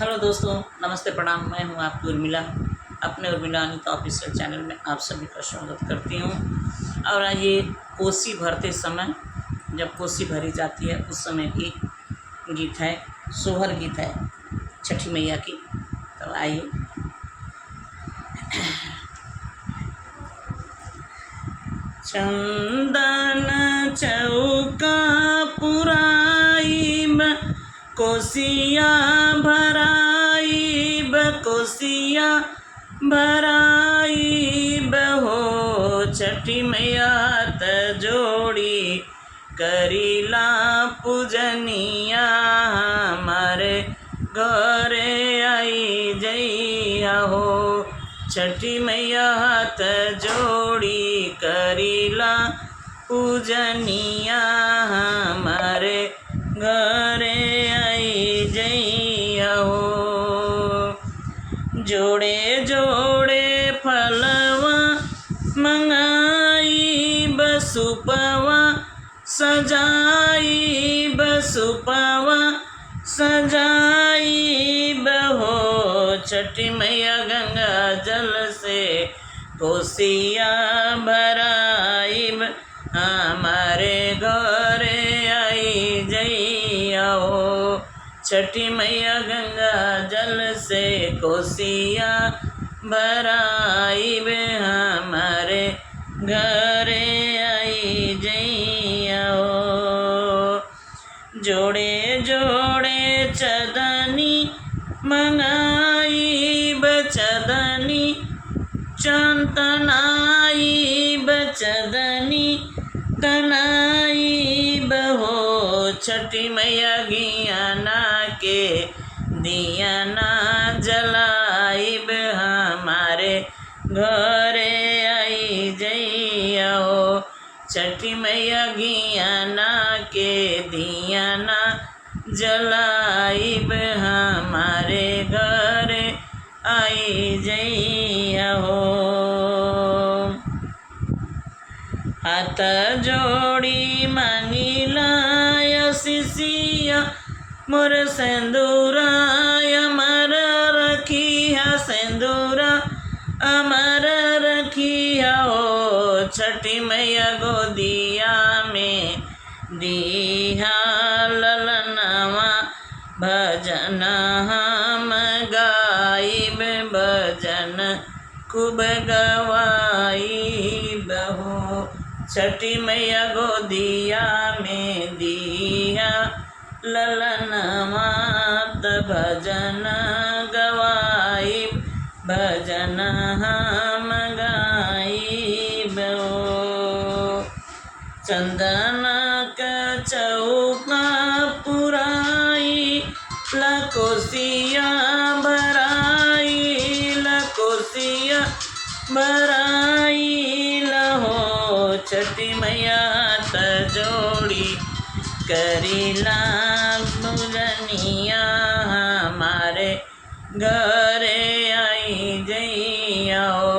Hello दोस्तों, नमस्ते, प्रणाम। मैं हूं आपकी उर्मिला। अपने उर्मिला अनिता ऑफिशियल चैनल में आप सभी का स्वागत करती हूं। और ये कोसी भरते समय, जब कोसी भरी जाती है उस समय की गीत है, सोहर गीत है छठी मैया की। तो आइए। चंदन चौका पुराइब, कोसिया भराइब, कोसिया भराइब हो। छठी मैया त जोड़ी करीला पूजनिया, हमारे घरे आई जइया हो। छठी मैया हाथ जोड़ी करीला पूजनिया, हमारे घरे आई जइया हो। जोड़े जोड़े फलवा मंगाई, बसुपवा सजाई, बसुपवा सजाई बहो। छठी मैया गंगा जल से कोसिया भराइब, हमारे घरे आई जइया हो। छठी मैया गंगा जल से कोसिया भराइब, हमारे घरे आई जइया हो। जोड़े जोड़े चदनी मंगाई, बचदनी चंतनाई, बचदनी तनाई बहो। छठी मैया घियाना के दियाना जलाइब, हमारे घरे आई जइया हो। छठी मैया घियाना के दियाना जलाइब, हमारे घरे आई जइया हो। हाथ जोड़ी मांगिला आशीषिया, मोर सिंदूरा अमर रखिया, सिंदूरा अमर रखिया हो। छठी मैया गोदिया में दिया ललनवा, भजन हम गाइब, भजन खूब गवाइब हो। छठी मैया गोदिया में दिया ललनवा, भजन गवाइब, भजन हम गाइब हो। चंदन का चौका पुराई, लकोसिया भराई, लकोसिया भराई लहो। छठी मैया हाथ जोड़ी करीला पूजनिया, हमारे घरे आई जइया हो।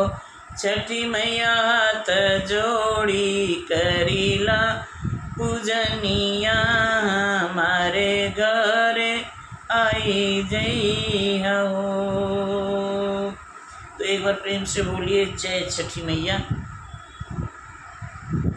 छठी मैया हाथ जोड़ी करीला पूजनिया, हमारे घरे आई जइया हो। तो एक बार प्रेम से बोलिए जय छठी मैया।